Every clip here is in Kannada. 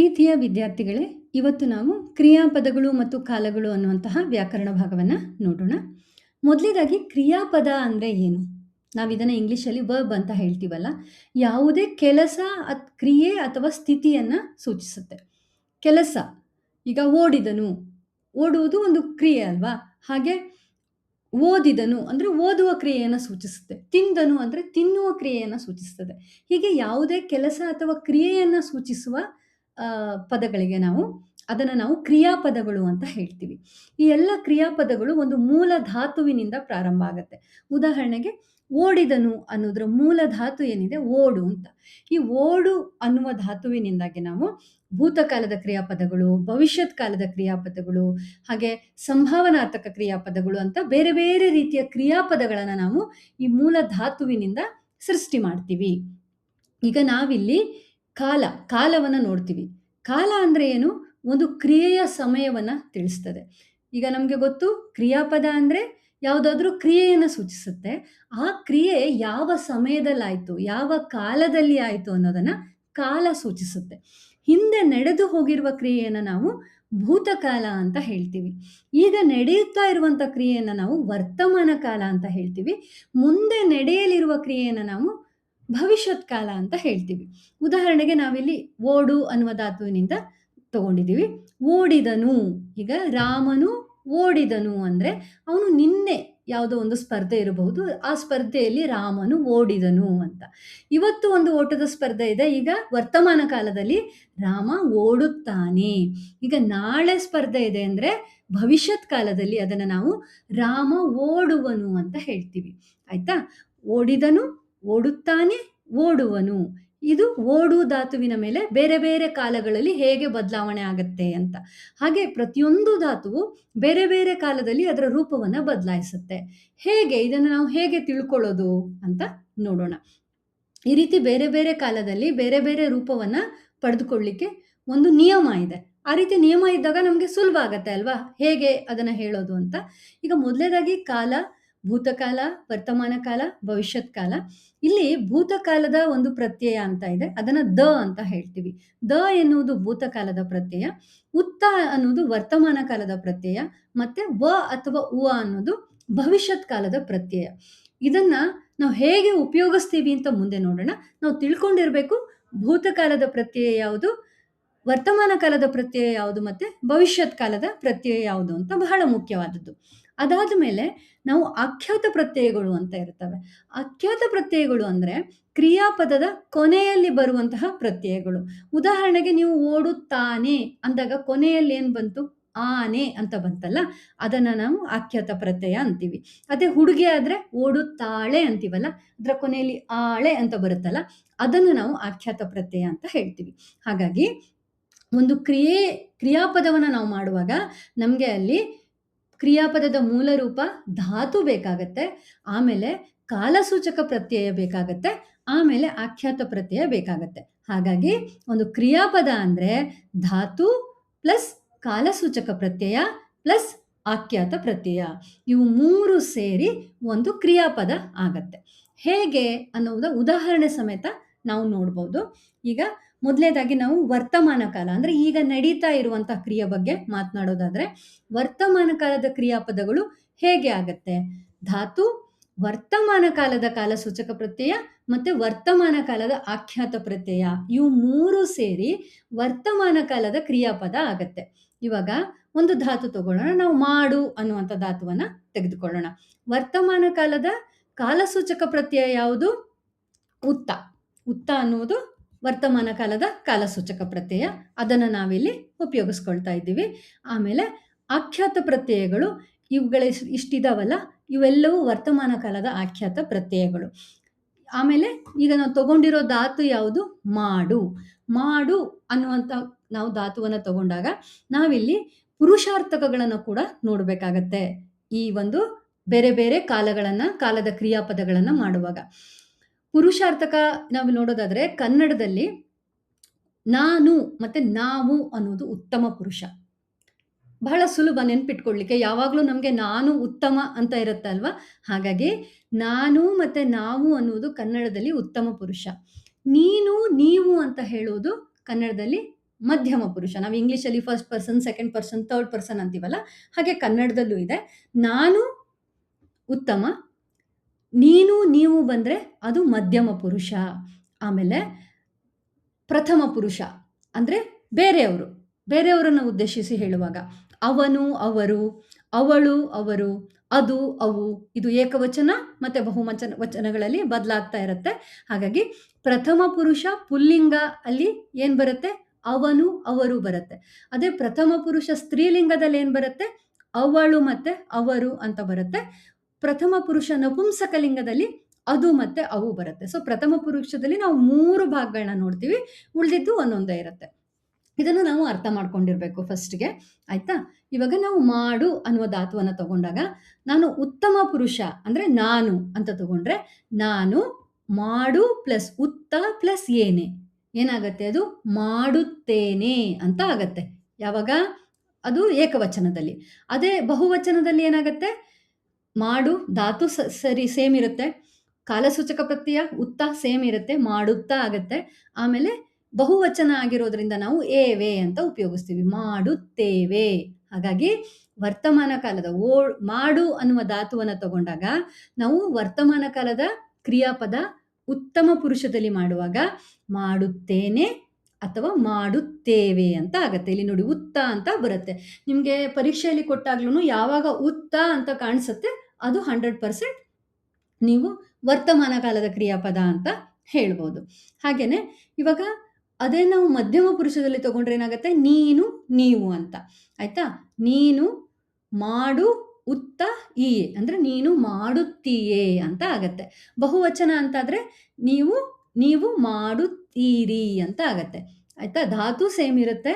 ಪ್ರೀತಿಯ ವಿದ್ಯಾರ್ಥಿಗಳೇ, ಇವತ್ತು ನಾವು ಕ್ರಿಯಾಪದಗಳು ಮತ್ತು ಕಾಲಗಳು ಅನ್ನುವಂತಹ ವ್ಯಾಕರಣ ಭಾಗವನ್ನು ನೋಡೋಣ. ಮೊದಲನೇದಾಗಿ ಕ್ರಿಯಾಪದ ಅಂದರೆ ಏನು? ನಾವಿದನ್ನು ಇಂಗ್ಲೀಷಲ್ಲಿ ವರ್ಬ್ ಅಂತ ಹೇಳ್ತೀವಲ್ಲ, ಯಾವುದೇ ಕೆಲಸ ಕ್ರಿಯೆ ಅಥವಾ ಸ್ಥಿತಿಯನ್ನು ಸೂಚಿಸುತ್ತೆ. ಕೆಲಸ, ಈಗ ಓಡಿದನು, ಓಡುವುದು ಒಂದು ಕ್ರಿಯೆ ಅಲ್ವಾ? ಹಾಗೆ ಓದಿದನು ಅಂದರೆ ಓದುವ ಕ್ರಿಯೆಯನ್ನು ಸೂಚಿಸುತ್ತೆ. ತಿಂದನು ಅಂದರೆ ತಿನ್ನುವ ಕ್ರಿಯೆಯನ್ನು ಸೂಚಿಸ್ತದೆ. ಹೀಗೆ ಯಾವುದೇ ಕೆಲಸ ಅಥವಾ ಕ್ರಿಯೆಯನ್ನು ಸೂಚಿಸುವ ಪದಗಳಿಗೆ ಅದನ್ನು ನಾವು ಕ್ರಿಯಾಪದಗಳು ಅಂತ ಹೇಳ್ತೀವಿ. ಈ ಎಲ್ಲ ಕ್ರಿಯಾಪದಗಳು ಒಂದು ಮೂಲ ಧಾತುವಿನಿಂದ ಪ್ರಾರಂಭ ಆಗುತ್ತೆ. ಉದಾಹರಣೆಗೆ ಓಡಿದನು ಅನ್ನೋದ್ರ ಮೂಲ ಧಾತು ಏನಿದೆ ಓಡು ಅಂತ. ಈ ಓಡು ಅನ್ನುವ ಧಾತುವಿನಿಂದಾಗಿ ನಾವು ಭೂತಕಾಲದ ಕ್ರಿಯಾಪದಗಳು, ಭವಿಷ್ಯತ್ ಕಾಲದ ಕ್ರಿಯಾಪದಗಳು, ಹಾಗೆ ಸಂಭಾವನಾರ್ಥಕ ಕ್ರಿಯಾಪದಗಳು ಅಂತ ಬೇರೆ ಬೇರೆ ರೀತಿಯ ಕ್ರಿಯಾಪದಗಳನ್ನು ನಾವು ಈ ಮೂಲ ಧಾತುವಿನಿಂದ ಸೃಷ್ಟಿ ಮಾಡ್ತೀವಿ. ಈಗ ನಾವಿಲ್ಲಿ ಕಾಲವನ್ನು ನೋಡ್ತೀವಿ. ಕಾಲ ಅಂದರೆ ಏನು? ಒಂದು ಕ್ರಿಯೆಯ ಸಮಯವನ್ನು ತಿಳಿಸ್ತದೆ. ಈಗ ನಮಗೆ ಗೊತ್ತು, ಕ್ರಿಯಾಪದ ಅಂದರೆ ಯಾವುದಾದ್ರೂ ಕ್ರಿಯೆಯನ್ನು ಸೂಚಿಸುತ್ತೆ. ಆ ಕ್ರಿಯೆ ಯಾವ ಸಮಯದಲ್ಲಾಯಿತು, ಯಾವ ಕಾಲದಲ್ಲಿ ಆಯಿತು ಅನ್ನೋದನ್ನು ಕಾಲ ಸೂಚಿಸುತ್ತೆ. ಹಿಂದೆ ನಡೆದು ಹೋಗಿರುವ ಕ್ರಿಯೆಯನ್ನು ನಾವು ಭೂತಕಾಲ ಅಂತ ಹೇಳ್ತೀವಿ. ಈಗ ನಡೆಯುತ್ತಾ ಇರುವಂಥ ಕ್ರಿಯೆಯನ್ನು ನಾವು ವರ್ತಮಾನ ಕಾಲ ಅಂತ ಹೇಳ್ತೀವಿ. ಮುಂದೆ ನಡೆಯಲಿರುವ ಕ್ರಿಯೆಯನ್ನು ನಾವು ಭವಿಷ್ಯತ್ ಕಾಲ ಅಂತ ಹೇಳ್ತೀವಿ. ಉದಾಹರಣೆಗೆ ನಾವಿಲ್ಲಿ ಓಡು ಅನ್ನುವ ಧಾತುವಿನಿಂದ ತಗೊಂಡಿದ್ದೀವಿ. ಓಡಿದನು, ಈಗ ರಾಮನು ಓಡಿದನು ಅಂದರೆ ಅವನು ನಿನ್ನೆ ಯಾವುದೋ ಒಂದು ಸ್ಪರ್ಧೆ ಇರಬಹುದು, ಆ ಸ್ಪರ್ಧೆಯಲ್ಲಿ ರಾಮನು ಓಡಿದನು ಅಂತ. ಇವತ್ತು ಒಂದು ಓಟದ ಸ್ಪರ್ಧೆ ಇದೆ, ಈಗ ವರ್ತಮಾನ ಕಾಲದಲ್ಲಿ ರಾಮ ಓಡುತ್ತಾನೆ. ಈಗ ನಾಳೆ ಸ್ಪರ್ಧೆ ಇದೆ ಅಂದರೆ ಭವಿಷ್ಯತ್ ಕಾಲದಲ್ಲಿ ಅದನ್ನು ನಾವು ರಾಮ ಓಡುವನು ಅಂತ ಹೇಳ್ತೀವಿ. ಆಯ್ತಾ? ಓಡಿದನು, ಓಡುತ್ತಾನೆ, ಓಡುವನು. ಇದು ಓಡು ಧಾತುವಿನ ಮೇಲೆ ಬೇರೆ ಬೇರೆ ಕಾಲಗಳಲ್ಲಿ ಹೇಗೆ ಬದಲಾವಣೆ ಆಗುತ್ತೆ ಅಂತ. ಹಾಗೆ ಪ್ರತಿಯೊಂದು ಧಾತುವು ಬೇರೆ ಬೇರೆ ಕಾಲದಲ್ಲಿ ಅದರ ರೂಪವನ್ನು ಬದಲಾಯಿಸುತ್ತೆ. ಹೇಗೆ ಇದನ್ನು ನಾವು ಹೇಗೆ ತಿಳ್ಕೊಳ್ಳೋದು ಅಂತ ನೋಡೋಣ. ಈ ರೀತಿ ಬೇರೆ ಬೇರೆ ಕಾಲದಲ್ಲಿ ಬೇರೆ ಬೇರೆ ರೂಪವನ್ನು ಪಡೆದುಕೊಳ್ಳಿಕ್ಕೆ ಒಂದು ನಿಯಮ ಇದೆ. ಆ ರೀತಿ ನಿಯಮ ಇದ್ದಾಗ ನಮಗೆ ಸುಲಭ ಆಗತ್ತೆ ಅಲ್ವಾ, ಹೇಗೆ ಅದನ್ನು ಹೇಳೋದು ಅಂತ. ಈಗ ಮೊದಲನೇದಾಗಿ ಕಾಲ, ಭೂತಕಾಲ, ವರ್ತಮಾನ ಕಾಲ, ಭವಿಷ್ಯತ್ ಕಾಲ. ಇಲ್ಲಿ ಭೂತಕಾಲದ ಒಂದು ಪ್ರತ್ಯಯ ಅಂತ ಇದೆ, ಅದನ್ನು ದ ಅಂತ ಹೇಳ್ತೀವಿ. ದ ಎನ್ನುವುದು ಭೂತಕಾಲದ ಪ್ರತ್ಯಯ, ಉತ್ತ ಅನ್ನೋದು ವರ್ತಮಾನ ಕಾಲದ ಪ್ರತ್ಯಯ, ಮತ್ತೆ ವ ಅಥವಾ ಉ ಅನ್ನೋದು ಭವಿಷ್ಯತ್ ಕಾಲದ ಪ್ರತ್ಯಯ. ಇದನ್ನ ನಾವು ಹೇಗೆ ಉಪಯೋಗಿಸ್ತೀವಿ ಅಂತ ಮುಂದೆ ನೋಡೋಣ. ನಾವು ತಿಳ್ಕೊಂಡಿರ್ಬೇಕು ಭೂತಕಾಲದ ಪ್ರತ್ಯಯ ಯಾವುದು, ವರ್ತಮಾನ ಕಾಲದ ಪ್ರತ್ಯಯ ಯಾವುದು, ಮತ್ತೆ ಭವಿಷ್ಯತ್ ಕಾಲದ ಪ್ರತ್ಯಯ ಯಾವುದು ಅಂತ ಬಹಳ ಮುಖ್ಯವಾದದ್ದು. ಅದಾದ ಮೇಲೆ ನಾವು ಆಖ್ಯಾತ ಪ್ರತ್ಯಯಗಳು ಅಂತ ಇರ್ತವೆ. ಆಖ್ಯಾತ ಪ್ರತ್ಯಯಗಳು ಅಂದರೆ ಕ್ರಿಯಾಪದದ ಕೊನೆಯಲ್ಲಿ ಬರುವಂತಹ ಪ್ರತ್ಯಯಗಳು. ಉದಾಹರಣೆಗೆ ನೀವು ಓಡುತ್ತಾನೆ ಅಂದಾಗ ಕೊನೆಯಲ್ಲಿ ಏನು ಬಂತು? ಆನೆ ಅಂತ ಬಂತಲ್ಲ, ಅದನ್ನು ನಾವು ಆಖ್ಯಾತ ಪ್ರತ್ಯಯ ಅಂತೀವಿ. ಅದೇ ಹುಡುಗಿ ಆದರೆ ಓಡುತ್ತಾಳೆ ಅಂತೀವಲ್ಲ, ಅದರ ಕೊನೆಯಲ್ಲಿ ಆಳೆ ಅಂತ ಬರುತ್ತಲ್ಲ, ಅದನ್ನು ನಾವು ಆಖ್ಯಾತ ಪ್ರತ್ಯಯ ಅಂತ ಹೇಳ್ತೀವಿ. ಹಾಗಾಗಿ ಒಂದು ಕ್ರಿಯಾಪದವನ್ನು ನಾವು ಮಾಡುವಾಗ ನಮಗೆ ಅಲ್ಲಿ ಕ್ರಿಯಾಪದದ ಮೂಲ ರೂಪ ಧಾತು ಬೇಕಾಗತ್ತೆ, ಆಮೇಲೆ ಕಾಲಸೂಚಕ ಪ್ರತ್ಯಯ ಬೇಕಾಗತ್ತೆ, ಆಮೇಲೆ ಆಖ್ಯಾತ ಪ್ರತ್ಯಯ ಬೇಕಾಗತ್ತೆ. ಹಾಗಾಗಿ ಒಂದು ಕ್ರಿಯಾಪದ ಅಂದರೆ ಧಾತು ಪ್ಲಸ್ ಕಾಲಸೂಚಕ ಪ್ರತ್ಯಯ ಪ್ಲಸ್ ಆಖ್ಯಾತ ಪ್ರತ್ಯಯ, ಇವು ಮೂರು ಸೇರಿ ಒಂದು ಕ್ರಿಯಾಪದ ಆಗತ್ತೆ. ಹೇಗೆ ಅನ್ನೋದು ಉದಾಹರಣೆ ಸಮೇತ ನಾವು ನೋಡ್ಬೋದು. ಈಗ ಮೊದಲನೇದಾಗಿ ನಾವು ವರ್ತಮಾನ ಕಾಲ ಅಂದರೆ ಈಗ ನಡೀತಾ ಇರುವಂಥ ಕ್ರಿಯೆ ಬಗ್ಗೆ ಮಾತನಾಡೋದಾದರೆ, ವರ್ತಮಾನ ಕಾಲದ ಕ್ರಿಯಾಪದಗಳು ಹೇಗೆ ಆಗತ್ತೆ? ಧಾತು, ವರ್ತಮಾನ ಕಾಲದ ಕಾಲಸೂಚಕ ಪ್ರತ್ಯಯ ಮತ್ತು ವರ್ತಮಾನ ಕಾಲದ ಆಖ್ಯಾತ ಪ್ರತ್ಯಯ, ಇವು ಮೂರು ಸೇರಿ ವರ್ತಮಾನ ಕಾಲದ ಕ್ರಿಯಾಪದ ಆಗತ್ತೆ. ಇವಾಗ ಒಂದು ಧಾತು ತಗೊಳ್ಳೋಣ, ನಾವು ಮಾಡು ಅನ್ನುವಂಥ ಧಾತುವನ್ನು ತೆಗೆದುಕೊಳ್ಳೋಣ. ವರ್ತಮಾನ ಕಾಲದ ಕಾಲಸೂಚಕ ಪ್ರತ್ಯಯ ಯಾವುದು? ಉತ್ತ. ಉತ್ತ ಅನ್ನುವುದು ವರ್ತಮಾನ ಕಾಲದ ಕಾಲಸೂಚಕ ಪ್ರತ್ಯಯ, ಅದನ್ನು ನಾವಿಲ್ಲಿ ಉಪಯೋಗಿಸ್ಕೊಳ್ತಾ ಇದ್ದೀವಿ. ಆಮೇಲೆ ಆಖ್ಯಾತ ಪ್ರತ್ಯಯಗಳು ಇವುಗಳ ಇಷ್ಟಿದಾವಲ್ಲ, ಇವೆಲ್ಲವೂ ವರ್ತಮಾನ ಕಾಲದ ಆಖ್ಯಾತ ಪ್ರತ್ಯಯಗಳು. ಆಮೇಲೆ ಈಗ ನಾವು ತಗೊಂಡಿರೋ ಧಾತು ಯಾವುದು? ಮಾಡು. ಮಾಡು ಅನ್ನುವಂಥ ನಾವು ಧಾತುವನ್ನು ತಗೊಂಡಾಗ ನಾವಿಲ್ಲಿ ಪುರುಷಾರ್ಥಕಗಳನ್ನು ಕೂಡ ನೋಡಬೇಕಾಗತ್ತೆ. ಈ ಒಂದು ಬೇರೆ ಬೇರೆ ಕಾಲದ ಕ್ರಿಯಾಪದಗಳನ್ನು ಮಾಡುವಾಗ ಪುರುಷಾರ್ಥಕ ನಾವು ನೋಡೋದಾದರೆ ಕನ್ನಡದಲ್ಲಿ ನಾನು ಮತ್ತು ನಾವು ಅನ್ನೋದು ಉತ್ತಮ ಪುರುಷ. ಬಹಳ ಸುಲಭ ನೆನ್ಪಿಟ್ಕೊಳ್ಳಿಕ್ಕೆ, ಯಾವಾಗಲೂ ನಮಗೆ ನಾನು ಉತ್ತಮ ಅಂತ ಇರುತ್ತೆ ಅಲ್ವಾ. ಹಾಗಾಗಿ ನಾನು ಮತ್ತು ನಾವು ಅನ್ನೋದು ಕನ್ನಡದಲ್ಲಿ ಉತ್ತಮ ಪುರುಷ. ನೀನು, ನೀವು ಅಂತ ಹೇಳೋದು ಕನ್ನಡದಲ್ಲಿ ಮಧ್ಯಮ ಪುರುಷ. ನಾವು ಇಂಗ್ಲಿಷಲ್ಲಿ first person, second person, third person ಅಂತೀವಲ್ಲ, ಹಾಗೆ ಕನ್ನಡದಲ್ಲೂ ಇದೆ. ನಾನು ಉತ್ತಮ, ನೀನು ನೀವು ಬಂದರೆ ಅದು ಮಧ್ಯಮ ಪುರುಷ. ಆಮೇಲೆ ಪ್ರಥಮ ಪುರುಷ ಅಂದರೆ ಬೇರೆಯವರನ್ನು ಉದ್ದೇಶಿಸಿ ಹೇಳುವಾಗ ಅವನು, ಅವರು, ಅವಳು, ಅವರು, ಅದು, ಅವು, ಇದು ಏಕವಚನ ಮತ್ತು ವಚನಗಳಲ್ಲಿ ಬದಲಾಗ್ತಾ ಇರುತ್ತೆ. ಹಾಗಾಗಿ ಪ್ರಥಮ ಪುರುಷ ಪುಲ್ಲಿಂಗ ಅಲ್ಲಿ ಏನು ಬರುತ್ತೆ? ಅವನು, ಅವರು ಬರುತ್ತೆ. ಅದೇ ಪ್ರಥಮ ಪುರುಷ ಸ್ತ್ರೀಲಿಂಗದಲ್ಲಿ ಏನು ಬರುತ್ತೆ? ಅವಳು ಮತ್ತು ಅವರು ಅಂತ ಬರುತ್ತೆ. ಪ್ರಥಮ ಪುರುಷ ನಪುಂಸಕಲಿಂಗದಲ್ಲಿ ಅದು ಮತ್ತು ಅವು ಬರುತ್ತೆ. ಸೊ ಪ್ರಥಮ ಪುರುಷದಲ್ಲಿ ನಾವು 3 ಭಾಗಗಳನ್ನ ನೋಡ್ತೀವಿ, ಉಳಿದಿದ್ದು ಒಂದೊಂದೇ ಇರುತ್ತೆ. ಇದನ್ನು ನಾವು ಅರ್ಥ ಮಾಡ್ಕೊಂಡಿರ್ಬೇಕು ಫಸ್ಟ್ಗೆ, ಆಯ್ತಾ? ಇವಾಗ ನಾವು ಮಾಡು ಅನ್ನುವ ಧಾತುವನ್ನು ತಗೊಂಡಾಗ ನಾನು ಉತ್ತಮ ಪುರುಷ ಅಂದರೆ ನಾನು ಅಂತ ತಗೊಂಡ್ರೆ, ನಾನು ಮಾಡು ಪ್ಲಸ್ ಉತ್ತ ಪ್ಲಸ್ ಏನಾಗತ್ತೆ? ಅದು ಮಾಡುತ್ತೇನೆ ಅಂತ ಆಗತ್ತೆ. ಯಾವಾಗ? ಅದು ಏಕವಚನದಲ್ಲಿ. ಅದೇ ಬಹುವಚನದಲ್ಲಿ ಏನಾಗತ್ತೆ? ಮಾಡು ಧಾತು ಸರಿ ಸೇಮ್ ಇರುತ್ತೆ, ಕಾಲಸೂಚಕ ಪ್ರತ್ಯಯ ಉತ್ತ ಸೇಮ್ ಇರುತ್ತೆ, ಮಾಡುತ್ತಾ ಆಗತ್ತೆ. ಆಮೇಲೆ ಬಹುವಚನ ಆಗಿರೋದ್ರಿಂದ ನಾವು ಏವೆ ಅಂತ ಉಪಯೋಗಿಸ್ತೀವಿ, ಮಾಡುತ್ತೇವೆ. ಹಾಗಾಗಿ ವರ್ತಮಾನ ಕಾಲದ ಮಾಡು ಅನ್ನುವ ಧಾತುವನ್ನು ತಗೊಂಡಾಗ ನಾವು ವರ್ತಮಾನ ಕಾಲದ ಕ್ರಿಯಾಪದ ಉತ್ತಮ ಪುರುಷದಲ್ಲಿ ಮಾಡುವಾಗ ಮಾಡುತ್ತೇನೆ ಅಥವಾ ಮಾಡುತ್ತೇವೆ ಅಂತ ಆಗತ್ತೆ. ಇಲ್ಲಿ ನೋಡಿ ಉತ್ತ ಅಂತ ಬರುತ್ತೆ. ನಿಮಗೆ ಪರೀಕ್ಷೆಯಲ್ಲಿ ಕೊಟ್ಟಾಗ್ಲೂ ಯಾವಾಗ ಉತ್ತ ಅಂತ ಕಾಣಿಸುತ್ತೆ ಅದು 100% ನೀವು ವರ್ತಮಾನ ಕಾಲದ ಕ್ರಿಯಾಪದ ಅಂತ ಹೇಳ್ಬೋದು. ಹಾಗೇನೆ ಇವಾಗ ಅದೇ ನಾವು ಮಧ್ಯಮ ಪುರುಷದಲ್ಲಿ ತಗೊಂಡ್ರೆ ಏನಾಗುತ್ತೆ? ನೀನು, ನೀವು ಅಂತ, ಆಯ್ತಾ? ನೀನು ಮಾಡು ಉತ್ತ ಈಯೆ ಅಂದರೆ ನೀನು ಮಾಡುತ್ತೀಯೇ ಅಂತ ಆಗತ್ತೆ. ಬಹುವಚನ ಅಂತಾದರೆ ನೀವು ಮಾಡುತ್ತೀರಿ ಅಂತ ಆಗತ್ತೆ, ಆಯ್ತಾ? ಧಾತು ಸೇಮ್ ಇರುತ್ತೆ,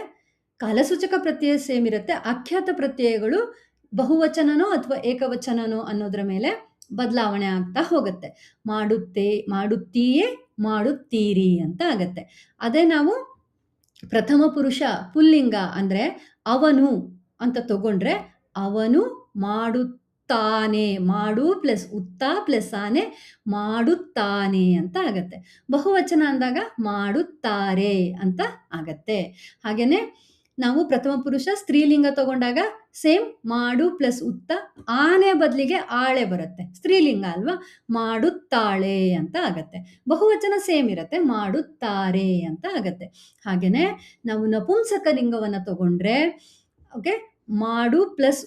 ಕಾಲಸೂಚಕ ಪ್ರತ್ಯಯ ಸೇಮ್ ಇರುತ್ತೆ. ಆಖ್ಯಾತ ಪ್ರತ್ಯಯಗಳು ಬಹುವಚನನೋ ಅಥವಾ ಏಕವಚನನೋ ಅನ್ನೋದ್ರ ಮೇಲೆ ಬದಲಾವಣೆ ಆಗ್ತಾ ಹೋಗುತ್ತೆ. ಮಾಡುತ್ತೀಯೇ, ಮಾಡುತ್ತೀರಿ ಅಂತ ಆಗತ್ತೆ. ಅದೇ ನಾವು ಪ್ರಥಮ ಪುರುಷ ಪುಲ್ಲಿಂಗ ಅಂದರೆ ಅವನು ಅಂತ ತಗೊಂಡ್ರೆ ಅವನು ಮಾಡುತ್ತಾನೆ, ಮಾಡು ಪ್ಲಸ್ ಉತ್ತ ಪ್ಲಸ್ ಆನೆ, ಮಾಡುತ್ತಾನೆ ಅಂತ ಆಗತ್ತೆ. ಬಹುವಚನ ಅಂದಾಗ ಮಾಡುತ್ತಾರೆ ಅಂತ ಆಗತ್ತೆ. ಹಾಗೇನೆ ನಾವು ಪ್ರಥಮ ಪುರುಷ ಸ್ತ್ರೀಲಿಂಗ ತಗೊಂಡಾಗ ಸೇಮ್ ಮಾಡು ಪ್ಲಸ್ ಉತ್ತ, ಆನೆ ಬದಲಿಗೆ ಆಳೆ ಬರುತ್ತೆ, ಸ್ತ್ರೀಲಿಂಗ ಅಲ್ವಾ, ಮಾಡುತ್ತಾಳೆ ಅಂತ ಆಗತ್ತೆ. ಬಹುವಚನ ಸೇಮ್ ಇರುತ್ತೆ, ಮಾಡುತ್ತಾರೆ ಅಂತ ಆಗತ್ತೆ. ಹಾಗೇನೆ ನಾವು ನಪುಂಸಕ ಲಿಂಗವನ್ನು ತಗೊಂಡ್ರೆ ಓಕೆ, ಮಾಡು ಪ್ಲಸ್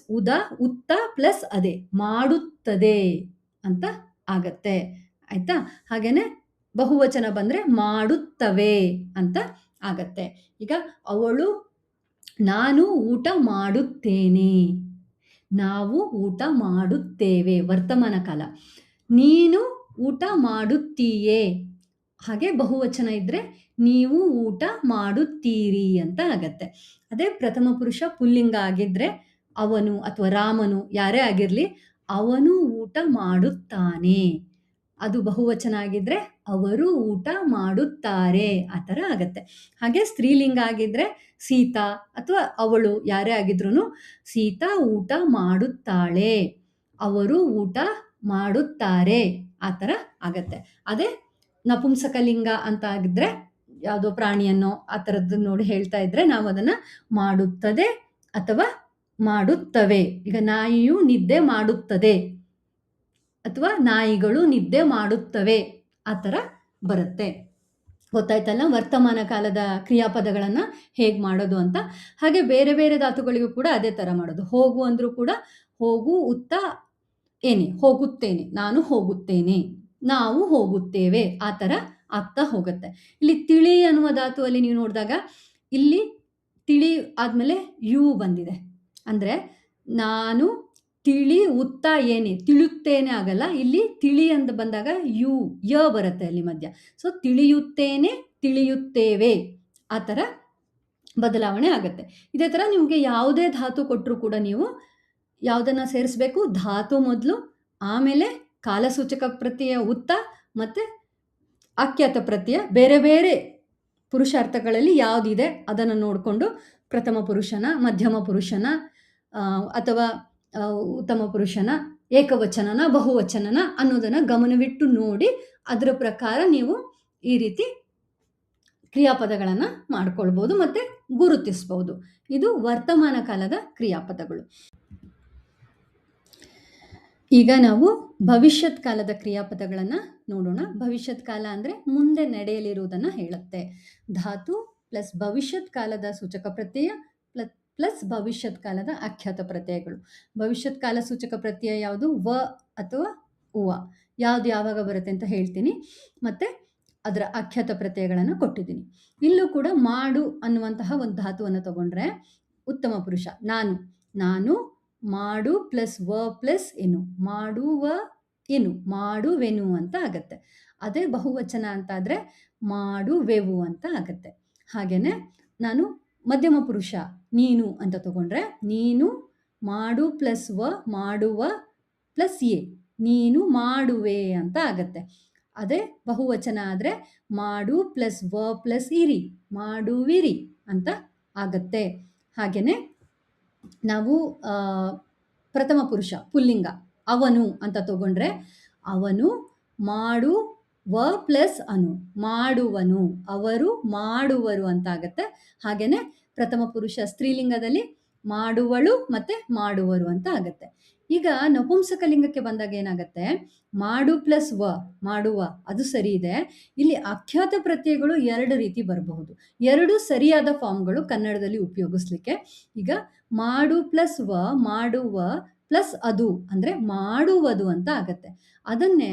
ಉತ್ತ ಪ್ಲಸ್ ಅದೇ ಮಾಡುತ್ತದೆ ಅಂತ ಆಗತ್ತೆ, ಆಯ್ತಾ? ಹಾಗೇನೆ ಬಹುವಚನ ಬಂದರೆ ಮಾಡುತ್ತವೆ ಅಂತ ಆಗತ್ತೆ. ಈಗ ಅವಳು, ನಾನು ಊಟ ಮಾಡುತ್ತೇನೆ, ನಾವು ಊಟ ಮಾಡುತ್ತೇವೆ ವರ್ತಮಾನ ಕಾಲ. ನೀನು ಊಟ ಮಾಡುತ್ತೀಯೇ, ಹಾಗೆ ಬಹುವಚನ ಇದ್ದರೆ ನೀವು ಊಟ ಮಾಡುತ್ತೀರಿ ಅಂತ ಆಗತ್ತೆ. ಅದೇ ಪ್ರಥಮ ಪುರುಷ ಪುಲ್ಲಿಂಗ ಆಗಿದ್ದರೆ ಅವನು ಅಥವಾ ರಾಮನು ಯಾರೇ ಆಗಿರಲಿ ಅವನು ಊಟ ಮಾಡುತ್ತಾನೆ. ಅದು ಬಹುವಚನ ಆಗಿದ್ದರೆ ಅವರು ಊಟ ಮಾಡುತ್ತಾರೆ ಆ ಥರ ಆಗತ್ತೆ. ಹಾಗೆ ಸ್ತ್ರೀಲಿಂಗ ಆಗಿದ್ದರೆ ಸೀತಾ ಅಥವಾ ಅವಳು ಯಾರೇ ಆಗಿದ್ರೂ ಸೀತಾ ಊಟ ಮಾಡುತ್ತಾಳೆ, ಅವರು ಊಟ ಮಾಡುತ್ತಾರೆ ಆ ಥರ ಆಗತ್ತೆ. ಅದೇ ನಪುಂಸಕಲಿಂಗ ಅಂತ ಆಗಿದ್ರೆ ಯಾವುದೋ ಪ್ರಾಣಿಯನ್ನು ಆ ಥರದ್ದು ನೋಡಿ ಹೇಳ್ತಾ ಇದ್ರೆ ನಾವು ಅದನ್ನು ಮಾಡುತ್ತದೆ ಅಥವಾ ಮಾಡುತ್ತವೆ. ಈಗ ನಾಯಿಯು ನಿದ್ದೆ ಮಾಡುತ್ತದೆ ಅಥವಾ ನಾಯಿಗಳು ನಿದ್ದೆ ಮಾಡುತ್ತವೆ ಆ ಥರ ಬರುತ್ತೆ. ಗೊತ್ತಾಯ್ತಲ್ಲ ವರ್ತಮಾನ ಕಾಲದ ಕ್ರಿಯಾಪದಗಳನ್ನು ಹೇಗೆ ಮಾಡೋದು ಅಂತ. ಹಾಗೆ ಬೇರೆ ಬೇರೆ ಧಾತುಗಳಿಗೂ ಕೂಡ ಅದೇ ಥರ ಮಾಡೋದು. ಹೋಗು ಅಂದರೂ ಕೂಡ ಹೋಗು ಉತ್ತ ಏನೇ, ಹೋಗುತ್ತೇನೆ, ನಾನು ಹೋಗುತ್ತೇನೆ, ನಾವು ಹೋಗುತ್ತೇವೆ ಆ ಥರ ಆಗ್ತಾ ಹೋಗುತ್ತೆ. ಇಲ್ಲಿ ತಿಳಿ ಅನ್ನುವ ಧಾತುವಲ್ಲಿ ನೀವು ನೋಡಿದಾಗ ಇಲ್ಲಿ ತಿಳಿ ಆದಮೇಲೆ ಯು ಬಂದಿದೆ, ಅಂದರೆ ನಾನು ತಿಳಿ ಉತ್ತ ಏನೇ, ತಿಳಿಯುತ್ತೇನೆ ಆಗಲ್ಲ, ಇಲ್ಲಿ ತಿಳಿ ಅಂತ ಬಂದಾಗ ಯ ಬರುತ್ತೆ ಅಲ್ಲಿ ಮಧ್ಯ. ಸೊ ತಿಳಿಯುತ್ತೇನೆ, ತಿಳಿಯುತ್ತೇವೆ ಆ ಥರ ಬದಲಾವಣೆ ಆಗುತ್ತೆ. ಇದೇ ಥರ ನಿಮಗೆ ಯಾವುದೇ ಧಾತು ಕೊಟ್ಟರೂ ಕೂಡ ನೀವು ಯಾವುದನ್ನು ಸೇರಿಸ್ಬೇಕು? ಧಾತು ಮೊದಲು, ಆಮೇಲೆ ಕಾಲಸೂಚಕ ಪ್ರತ್ಯಯ ಉತ್ತ ಮತ್ತು ಆಖ್ಯಾತ ಪ್ರತ್ಯಯ ಬೇರೆ ಬೇರೆ ಪುರುಷಾರ್ಥಗಳಲ್ಲಿ ಯಾವುದಿದೆ ಅದನ್ನು ನೋಡಿಕೊಂಡು ಪ್ರಥಮ ಪುರುಷನ, ಮಧ್ಯಮ ಪುರುಷನ ಅಥವಾ ಉತ್ತಮ ಪುರುಷನ, ಏಕವಚನನ, ಬಹುವಚನನ ಅನ್ನೋದನ್ನು ಗಮನವಿಟ್ಟು ನೋಡಿ ಅದರ ಪ್ರಕಾರ ನೀವು ಈ ರೀತಿ ಕ್ರಿಯಾಪದಗಳನ್ನು ಮಾಡ್ಕೊಳ್ಬೋದು ಮತ್ತು ಗುರುತಿಸ್ಬೋದು. ಇದು ವರ್ತಮಾನ ಕಾಲದ ಕ್ರಿಯಾಪದಗಳು. ಈಗ ನಾವು ಭವಿಷ್ಯತ್ ಕಾಲದ ಕ್ರಿಯಾಪದಗಳನ್ನು ನೋಡೋಣ. ಭವಿಷ್ಯತ್ ಕಾಲ ಅಂದರೆ ಮುಂದೆ ನಡೆಯಲಿರುವುದನ್ನು ಹೇಳುತ್ತೆ. ಧಾತು ಪ್ಲಸ್ ಭವಿಷ್ಯತ್ ಕಾಲದ ಸೂಚಕ ಪ್ರತ್ಯಯ ಪ್ಲಸ್ ಭವಿಷ್ಯತ್ ಕಾಲದ ಆಖ್ಯಾತ ಪ್ರತ್ಯಯಗಳು. ಭವಿಷ್ಯತ್ ಕಾಲ ಸೂಚಕ ಪ್ರತ್ಯಯ ಯಾವುದು? ವ ಅಥವಾ ಉವ. ಯಾವುದು ಯಾವಾಗ ಬರುತ್ತೆ ಅಂತ ಹೇಳ್ತೀನಿ. ಮತ್ತು ಅದರ ಆಖ್ಯಾತ ಪ್ರತ್ಯಯಗಳನ್ನು ಕೊಟ್ಟಿದ್ದೀನಿ. ಇಲ್ಲೂ ಕೂಡ ಮಾಡು ಅನ್ನುವಂತಹ ಒಂದು ಧಾತುವನ್ನು ತಗೊಂಡ್ರೆ ಉತ್ತಮ ಪುರುಷ ನಾನು ಮಾಡು ಪ್ಲಸ್ ವ ಪ್ಲಸ್ ಎನು, ಮಾಡುವ ಎನು, ಮಾಡುವೆನು ಅಂತ ಆಗತ್ತೆ. ಅದೇ ಬಹುವಚನ ಅಂತಾದರೆ ಮಾಡುವೆವು ಅಂತ ಆಗತ್ತೆ. ಹಾಗೆಯೇ ನಾನು ಮಧ್ಯಮ ಪುರುಷ ನೀನು ಅಂತ ತಗೊಂಡ್ರೆ ನೀನು ಮಾಡು ಪ್ಲಸ್ ವ ಮಾಡುವ ಪ್ಲಸ್ ಎ, ನೀನು ಮಾಡುವೆ ಅಂತ ಆಗತ್ತೆ. ಅದೇ ಬಹುವಚನ ಆದರೆ ಮಾಡು ಪ್ಲಸ್ ವ ಪ್ಲಸ್ ಇರಿ, ಮಾಡುವಿರಿ ಅಂತ ಆಗತ್ತೆ. ಹಾಗೆಯೇ ನಾವು ಪ್ರಥಮ ಪುರುಷ ಪುಲ್ಲಿಂಗ ಅವನು ಅಂತ ತಗೊಂಡ್ರೆ ಅವನು ಮಾಡು ವ ಪ್ಲಸ್ ಅನು, ಮಾಡುವನು, ಅವರು ಮಾಡುವರು ಅಂತ ಆಗತ್ತೆ. ಹಾಗೆಯೇ ಪ್ರಥಮ ಪುರುಷ ಸ್ತ್ರೀಲಿಂಗದಲ್ಲಿ ಮಾಡುವಳು ಮತ್ತು ಮಾಡುವರು ಅಂತ ಆಗತ್ತೆ. ಈಗ ನಪುಂಸಕಲಿಂಗಕ್ಕೆ ಬಂದಾಗ ಏನಾಗುತ್ತೆ? ಮಾಡು ಪ್ಲಸ್ ವ ಮಾಡುವ, ಅದು ಸರಿ ಇದೆ. ಇಲ್ಲಿ ಆಖ್ಯಾತ ಪ್ರತ್ಯಯಗಳು 2 ರೀತಿ ಬರಬಹುದು. 2 ಸರಿಯಾದ ಫಾರ್ಮ್ಗಳು ಕನ್ನಡದಲ್ಲಿ ಉಪಯೋಗಿಸ್ಲಿಕ್ಕೆ. ಈಗ ಮಾಡು ಪ್ಲಸ್ ವ ಮಾಡುವ ಪ್ಲಸ್ ಅದು ಅಂದರೆ ಮಾಡುವುದು ಅಂತ ಆಗತ್ತೆ. ಅದನ್ನೇ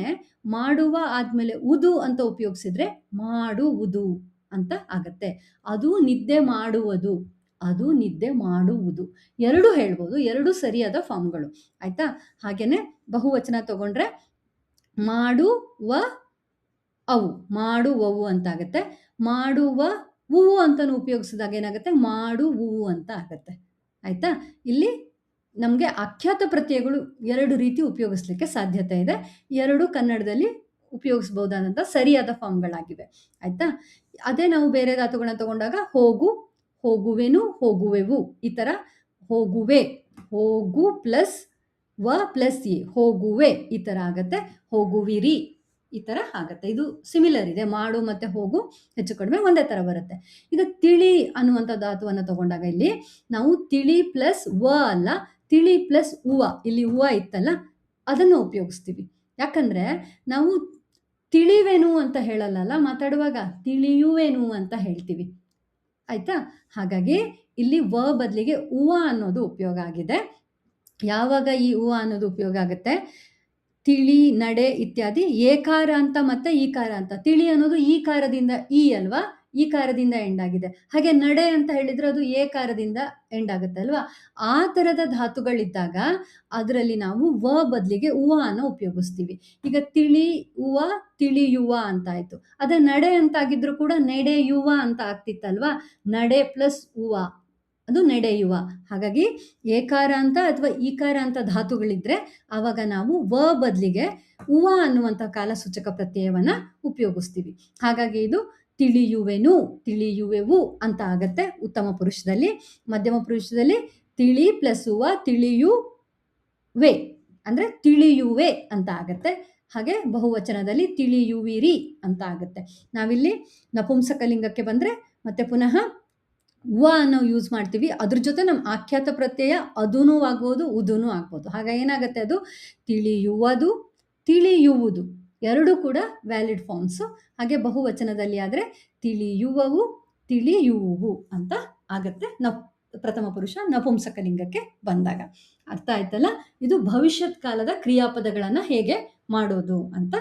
ಮಾಡುವ ಆದಮೇಲೆ ಉದು ಅಂತ ಉಪಯೋಗಿಸಿದ್ರೆ ಮಾಡುವುದು ಅಂತ ಆಗತ್ತೆ. ಅದು ನಿದ್ದೆ ಮಾಡುವುದು, ಅದು ನಿದ್ದೆ ಮಾಡುವುದು, 2 ಹೇಳ್ಬೋದು. 2 ಸರಿಯಾದ ಫಾರ್ಮ್ಗಳು, ಆಯಿತಾ? ಹಾಗೆಯೇ ಬಹುವಚನ ತಗೊಂಡ್ರೆ ಮಾಡುವ ಅವು, ಮಾಡುವವು ಅಂತ ಆಗತ್ತೆ. ಮಾಡುವ ಹೂವು ಅಂತಲೂ ಉಪಯೋಗಿಸಿದಾಗ ಏನಾಗುತ್ತೆ? ಮಾಡುವುವು ಅಂತ ಆಗತ್ತೆ, ಆಯಿತಾ? ಇಲ್ಲಿ ನಮಗೆ ಆಖ್ಯಾತ ಪ್ರತ್ಯಯಗಳು 2 ರೀತಿ ಉಪಯೋಗಿಸ್ಲಿಕ್ಕೆ ಸಾಧ್ಯತೆ ಇದೆ. 2 ಕನ್ನಡದಲ್ಲಿ ಉಪಯೋಗಿಸ್ಬೋದಾದಂಥ ಸರಿಯಾದ ಫಾರ್ಮ್ಗಳಾಗಿವೆ, ಆಯಿತಾ? ಅದೇ ನಾವು ಬೇರೆ ಧಾತುಗಳನ್ನ ತಗೊಂಡಾಗ ಹೋಗು, ಹೋಗುವೆನು, ಹೋಗುವೆವು, ಈ ಥರ ಹೋಗುವೆ, ಹೋಗು ಪ್ಲಸ್ ವ ಪ್ಲಸ್ ಎ, ಹೋಗುವೆ ಈ ಥರ ಆಗತ್ತೆ. ಹೋಗುವಿರಿ ಈ ಥರ ಆಗತ್ತೆ. ಇದು ಸಿಮಿಲರ್ ಇದೆ. ಮಾಡು ಮತ್ತು ಹೋಗು ಹೆಚ್ಚು ಕಡಿಮೆ ಒಂದೇ ಥರ ಬರುತ್ತೆ. ಈಗ ತಿಳಿ ಅನ್ನುವಂಥ ಧಾತುವನ್ನು ತಗೊಂಡಾಗ ಇಲ್ಲಿ ನಾವು ತಿಳಿ ಪ್ಲಸ್ ವ ಅಲ್ಲ, ತಿಳಿ ಪ್ಲಸ್ ಉವ, ಇಲ್ಲಿ ಉವ ಇತ್ತಲ್ಲ ಅದನ್ನು ಉಪಯೋಗಿಸ್ತೀವಿ. ಯಾಕಂದರೆ ನಾವು ತಿಳಿವೆನು ಅಂತ ಹೇಳಲ್ಲ, ಮಾತಾಡುವಾಗ ತಿಳಿಯುವೆನು ಅಂತ ಹೇಳ್ತೀವಿ, ಆಯಿತಾ? ಹಾಗಾಗಿ ಇಲ್ಲಿ ವ ಬದಲಿಗೆ ಉವ ಅನ್ನೋದು ಉಪಯೋಗ ಆಗಿದೆ. ಯಾವಾಗ ಈ ಉವ ಅನ್ನೋದು ಉಪಯೋಗ ಆಗುತ್ತೆ? ತಿಳಿ, ನಡೆ ಇತ್ಯಾದಿ ಏಕಾರ ಅಂತ ಮತ್ತು ಈಕಾರ ಅಂತ. ತಿಳಿ ಅನ್ನೋದು ಈಕಾರದಿಂದ ಈ ಅಲ್ವಾ, ಈಕಾರದಿಂದ ಎಂಡ್ ಆಗಿದೆ. ಹಾಗೆ ನಡೆ ಅಂತ ಹೇಳಿದರೆ ಅದು ಏಕಾರದಿಂದ ಎಂಡ್ ಆಗುತ್ತೆ ಅಲ್ವಾ. ಆ ಥರದ ಧಾತುಗಳಿದ್ದಾಗ ಅದರಲ್ಲಿ ನಾವು ವ ಬದಲಿಗೆ ಉವ ಅನ್ನು ಉಪಯೋಗಿಸ್ತೀವಿ. ಈಗ ತಿಳಿಯುವ, ತಿಳಿಯುವ ಅಂತಾಯಿತು. ಅದೇ ನಡೆ ಅಂತಾಗಿದ್ರೂ ಕೂಡ ನಡೆಯುವ ಅಂತ ಆಗ್ತಿತ್ತಲ್ವಾ. ನಡೆ ಪ್ಲಸ್ ಉವ ಅದು ನಡೆಯುವ. ಹಾಗಾಗಿ ಏಕಾರ ಅಂತ ಅಥವಾ ಈಕಾರ ಅಂತ ಧಾತುಗಳಿದ್ದರೆ ಆವಾಗ ನಾವು ವ ಬದಲಿಗೆ ಉವ ಅನ್ನುವಂಥ ಕಾಲಸೂಚಕ ಪ್ರತ್ಯಯವನ್ನು ಉಪಯೋಗಿಸ್ತೀವಿ. ಹಾಗಾಗಿ ಇದು ತಿಳಿಯುವೆನು, ತಿಳಿಯುವೆವು ಅಂತ ಆಗತ್ತೆ ಉತ್ತಮ ಪುರುಷದಲ್ಲಿ. ಮಧ್ಯಮ ಪುರುಷದಲ್ಲಿ ತಿಳಿ ಪ್ಲಸ್ ಉವ ತಿಳಿಯುವೆ ಅಂದರೆ ತಿಳಿಯುವೆ ಅಂತ ಆಗತ್ತೆ. ಹಾಗೆ ಬಹುವಚನದಲ್ಲಿ ತಿಳಿಯುವಿರಿ ಅಂತ ಆಗುತ್ತೆ. ನಾವಿಲ್ಲಿ ನಪುಂಸಕಲಿಂಗಕ್ಕೆ ಬಂದರೆ ಮತ್ತೆ ಪುನಃ ವ ಅನ್ನೋ ಯೂಸ್ ಮಾಡ್ತೀವಿ. ಅದ್ರ ಜೊತೆ ನಮ್ಮ ಆಖ್ಯಾತ ಪ್ರತ್ಯಯ ಅದೂ ಆಗ್ಬೋದು, ಉದೂ ಆಗ್ಬೋದು. ಹಾಗಾಗಿ ಏನಾಗುತ್ತೆ? ಅದು ತಿಳಿಯುವುದು, ತಿಳಿಯುವುದು 2 ಕೂಡ ವ್ಯಾಲಿಡ್ ಫಾರ್ಮ್ಸು. ಹಾಗೆ ಬಹುವಚನದಲ್ಲಿ ಆದರೆ ತಿಳಿಯುವವು, ತಿಳಿಯುವುವು ಅಂತ ಆಗತ್ತೆ ಪ್ರಥಮ ಪುರುಷ ನಪುಂಸಕಲಿಂಗಕ್ಕೆ ಬಂದಾಗ. ಅರ್ಥ ಆಯ್ತಲ್ಲ? ಇದು ಭವಿಷ್ಯತ್ ಕಾಲದ ಕ್ರಿಯಾಪದಗಳನ್ನು ಹೇಗೆ ಮಾಡೋದು ಅಂತ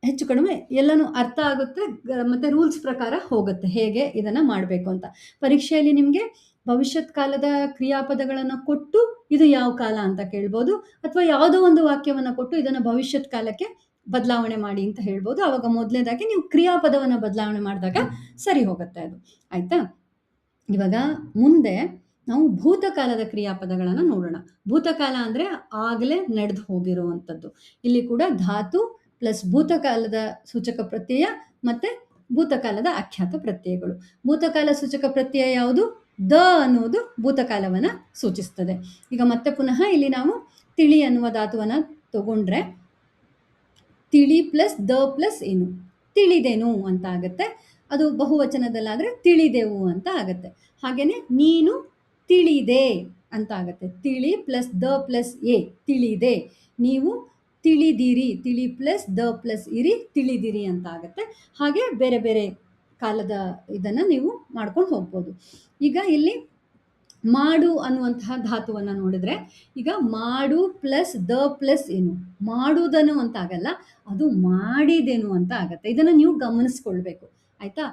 ಹೆಚ್ಚು ಕಡಿಮೆ ಎಲ್ಲನೂ ಅರ್ಥ ಆಗುತ್ತೆ. ಮತ್ತು ರೂಲ್ಸ್ ಪ್ರಕಾರ ಹೋಗುತ್ತೆ ಹೇಗೆ ಇದನ್ನು ಮಾಡಬೇಕು ಅಂತ. ಪರೀಕ್ಷೆಯಲ್ಲಿ ನಿಮಗೆ ಭವಿಷ್ಯತ್ ಕಾಲದ ಕ್ರಿಯಾಪದಗಳನ್ನು ಕೊಟ್ಟು ಇದು ಯಾವ ಕಾಲ ಅಂತ ಕೇಳ್ಬೋದು, ಅಥವಾ ಯಾವುದೋ ಒಂದು ವಾಕ್ಯವನ್ನು ಕೊಟ್ಟು ಇದನ್ನು ಭವಿಷ್ಯತ್ ಕಾಲಕ್ಕೆ ಬದಲಾವಣೆ ಮಾಡಿ ಅಂತ ಹೇಳ್ಬೋದು. ಆವಾಗ ಮೊದಲನೇದಾಗಿ ನೀವು ಕ್ರಿಯಾಪದವನ್ನು ಬದಲಾವಣೆ ಮಾಡಿದಾಗ ಸರಿ ಹೋಗುತ್ತೆ ಅದು, ಆಯಿತಾ? ಇವಾಗ ಮುಂದೆ ನಾವು ಭೂತಕಾಲದ ಕ್ರಿಯಾಪದಗಳನ್ನು ನೋಡೋಣ. ಭೂತಕಾಲ ಅಂದರೆ ಆಗಲೇ ನಡೆದು ಹೋಗಿರುವಂಥದ್ದು. ಇಲ್ಲಿ ಕೂಡ ಧಾತು ಪ್ಲಸ್ ಭೂತಕಾಲದ ಸೂಚಕ ಪ್ರತ್ಯಯ ಮತ್ತು ಭೂತಕಾಲದ ಆಖ್ಯಾತ ಪ್ರತ್ಯಯಗಳು. ಭೂತಕಾಲ ಸೂಚಕ ಪ್ರತ್ಯಯ ಯಾವುದು? ದ ಅನ್ನುವುದು ಭೂತಕಾಲವನ್ನು ಸೂಚಿಸ್ತದೆ. ಈಗ ಮತ್ತೆ ಪುನಃ ಇಲ್ಲಿ ನಾವು ತಿಳಿ ಅನ್ನುವ ಧಾತುವನ್ನು ತಗೊಂಡ್ರೆ ತಿಳಿ ಪ್ಲಸ್ ದ ಪ್ಲಸ್ ಏನು, ತಿಳಿದೆನು ಅಂತ ಆಗುತ್ತೆ. ಅದು ಬಹುವಚನದಲ್ಲಾದರೆ ತಿಳಿದೆವು ಅಂತ ಆಗುತ್ತೆ. ಹಾಗೆಯೇ ನೀನು ತಿಳಿದೆ ಅಂತ ಆಗುತ್ತೆ. ತಿಳಿ ಪ್ಲಸ್ ದ ಪ್ಲಸ್ ಎ ತಿಳಿದೆ. ನೀವು ತಿಳಿದಿರಿ, ತಿಳಿ ಪ್ಲಸ್ ದ ಪ್ಲಸ್ ಇರಿ ತಿಳಿದಿರಿ ಅಂತ ಆಗುತ್ತೆ. ಹಾಗೆ ಬೇರೆ ಬೇರೆ ಕಾಲದ ಇದನ್ನು ನೀವು ಮಾಡ್ಕೊಂಡು ಹೋಗ್ಬೋದು. ಈಗ ಇಲ್ಲಿ ಮಾಡು ಅನ್ನುವಂತಹ ಧಾತುವನ್ನು ನೋಡಿದ್ರೆ, ಈಗ ಮಾಡು ಪ್ಲಸ್ ದ ಪ್ಲಸ್ ಏನು ಮಾಡುವುದನ್ನು ಅಂತ ಆಗಲ್ಲ, ಅದು ಮಾಡಿದೆನು ಅಂತ ಆಗತ್ತೆ. ಇದನ್ನು ನೀವು ಗಮನಿಸ್ಕೊಳ್ಬೇಕು ಆಯ್ತಾ.